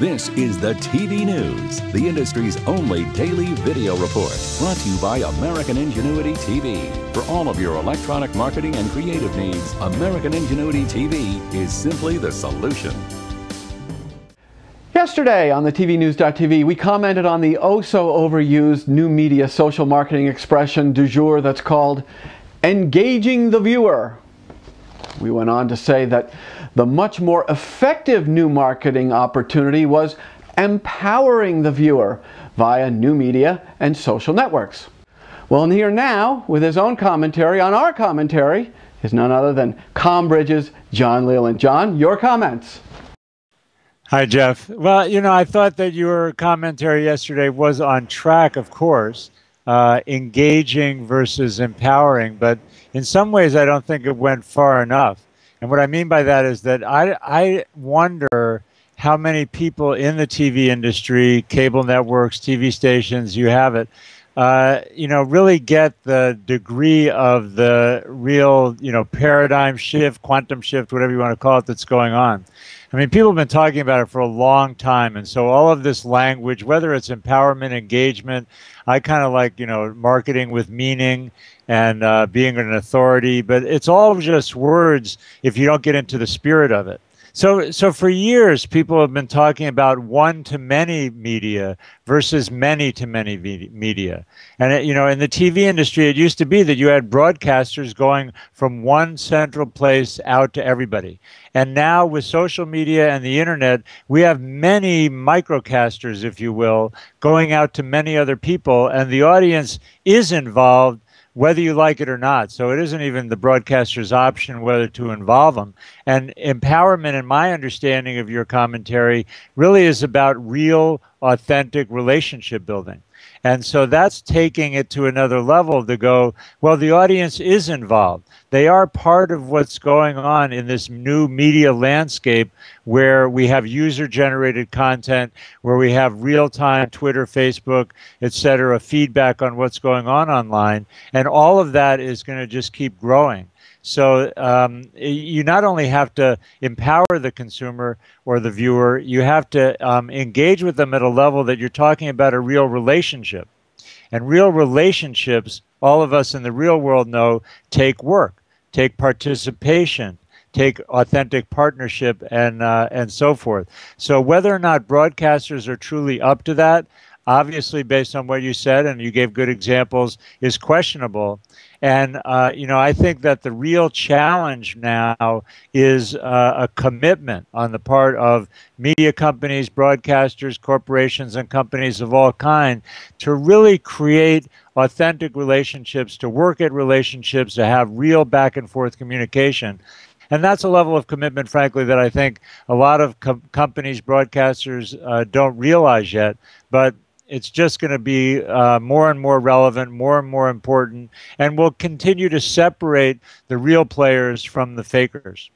This is the TV News, the industry's only daily video report, brought to you by American Ingenuity TV. For all of your electronic marketing and creative needs, American Ingenuity TV is simply the solution. Yesterday on the TVNews.tv, we commented on the oh-so-overused new media social marketing expression du jour that's called engaging the viewer. We went on to say that the much more effective new marketing opportunity was empowering the viewer via new media and social networks. Well, and here now, with his own commentary on our commentary, is none other than Combridge's John Leland. John, your comments. Hi, Jeff. Well, you know, I thought that your commentary yesterday was on track, of course, engaging versus empowering, but in some ways I don't think it went far enough. And what I mean by that is that I wonder how many people in the TV industry, cable networks, TV stations, you have it, you know, really get the degree of the real, you know, paradigm shift, quantum shift, whatever you want to call it, that's going on. I mean, people have been talking about it for a long time. And so all of this language, whether it's empowerment, engagement, I kind of like, you know, marketing with meaning and being an authority, but it's all just words if you don't get into the spirit of it. So for years, people have been talking about one-to-many media versus many-to-many media. And, you know, in the TV industry, it used to be that you had broadcasters going from one central place out to everybody. And now with social media and the internet, we have many microcasters, if you will, going out to many other people, and the audience is involved whether you like it or not. So it isn't even the broadcaster's option whether to involve them. And empowerment, in my understanding of your commentary, really is about real, authentic relationship building. And so that's taking it to another level to go, well, the audience is involved. They are part of what's going on in this new media landscape where we have user-generated content, where we have real-time Twitter, Facebook, etc., feedback on what's going on online. And all of that is going to just keep growing. So you not only have to empower the consumer or the viewer, you have to engage with them at a level that you're talking about a real relationship. And real relationships, all of us in the real world know, take work, take participation, take authentic partnership, and so forth. So whether or not broadcasters are truly up to that, obviously, based on what you said, and you gave good examples, is questionable. And, you know, I think that the real challenge now is a commitment on the part of media companies, broadcasters, corporations, and companies of all kinds to really create authentic relationships, to work at relationships, to have real back and forth communication. And that's a level of commitment, frankly, that I think a lot of companies, broadcasters don't realize yet. But it's just going to be more and more relevant, more and more important, and will continue to separate the real players from the fakers.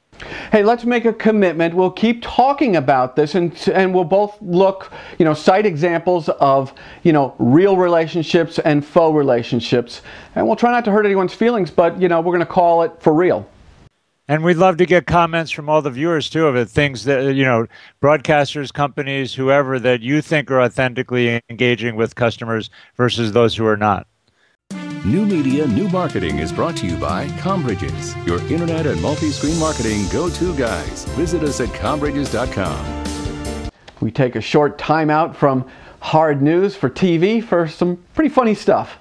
Hey, let's make a commitment. We'll keep talking about this, and we'll both look, you know, cite examples of, you know, real relationships and faux relationships. And we'll try not to hurt anyone's feelings, but, you know, we're going to call it for real. And we'd love to get comments from all the viewers, too, of it, things that, you know, broadcasters, companies, whoever, that you think are authentically engaging with customers versus those who are not. New Media, New Marketing is brought to you by Combridge's, your internet and multi-screen marketing go-to guys. Visit us at combridges.com. We take a short time out from hard news for TV for some pretty funny stuff.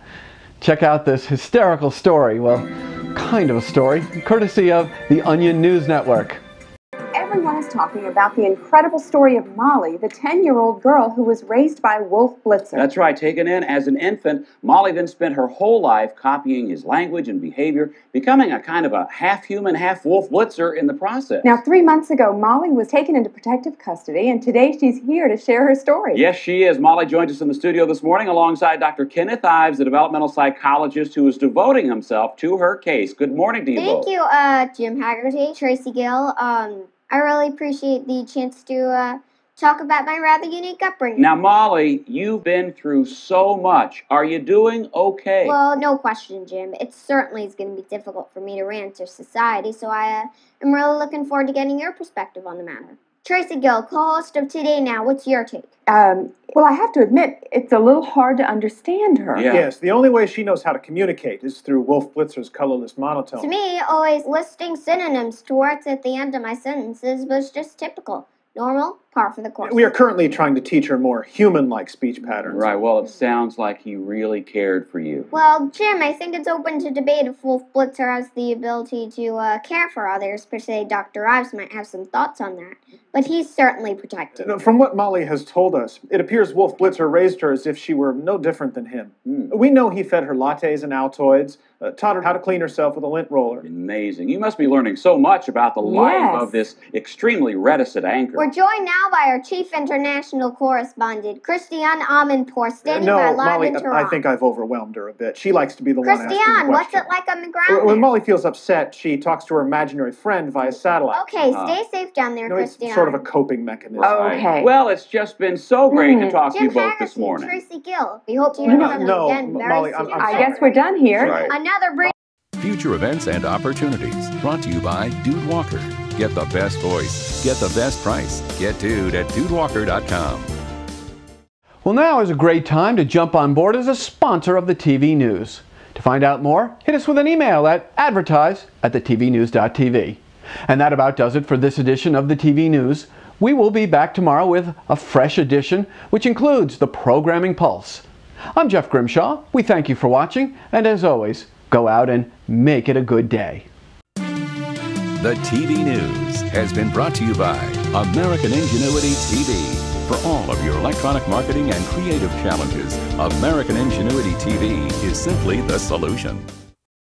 Check out this hysterical story. Well, kind of a story, courtesy of the Onion News Network. Everyone is talking about the incredible story of Molly, the 10-year-old girl who was raised by Wolf Blitzer. That's right. Taken in as an infant, Molly then spent her whole life copying his language and behavior, becoming a kind of a half-human, half-Wolf Blitzer in the process. Now, 3 months ago, Molly was taken into protective custody, and today she's here to share her story. Yes, she is. Molly joins us in the studio this morning alongside Dr. Kenneth Ives, the developmental psychologist who is devoting himself to her case. Good morning to you both. Thank you, Jim Haggerty, Tracy Gill. I really appreciate the chance to talk about my rather unique upbringing. Now, Molly, you've been through so much. Are you doing okay? Well, no question, Jim. It certainly is going to be difficult for me to re-enter society, so I am really looking forward to getting your perspective on the matter. Tracy Gill, co-host of Today Now, what's your take? Well, I have to admit, it's a little hard to understand her. Yeah. Yes, the only way she knows how to communicate is through Wolf Blitzer's colorless monotone. To me, always listing synonyms to words at the end of my sentences was just typical. Normal, par for the course. We are currently trying to teach her more human-like speech patterns. Right, well, it sounds like he really cared for you. Well, Jim, I think it's open to debate if Wolf Blitzer has the ability to care for others. Per se, Dr. Ives might have some thoughts on that. But he's certainly protected. From what Molly has told us, it appears Wolf Blitzer raised her as if she were no different than him. We know he fed her lattes and Altoids, taught her how to clean herself with a lint roller. Amazing. You must be learning so much about the life of this extremely reticent anchor. We're joined now by our chief international correspondent, Christiane Amanpour, standing by live Molly, in Toronto. I think I've overwhelmed her a bit. She likes to be the one asking the Christiane, what's question. it like on the ground When there? Molly feels upset, she talks to her imaginary friend via satellite. Okay, stay safe down there, No, it's Christiane. sort of a coping mechanism. Okay. Well, it's just been so great to talk to you Jim both this Harrison, morning. Tracy Gill. We hope to hear from them No, again very Molly, soon. I'm I sorry. guess we're done here. Right. Another brief Future events and opportunities brought to you by Dude Walker. Get the best voice. Get the best price. Get Dude at dudewalker.com. Well, now is a great time to jump on board as a sponsor of the TV News. To find out more, hit us with an email at advertise@thetvnews.tv. And that about does it for this edition of the TV News. We will be back tomorrow with a fresh edition, which includes the Programming Pulse. I'm Jeff Grimshaw. We thank you for watching, and as always, go out and make it a good day. The TV News has been brought to you by American Ingenuity TV. For all of your electronic marketing and creative challenges, American Ingenuity TV is simply the solution.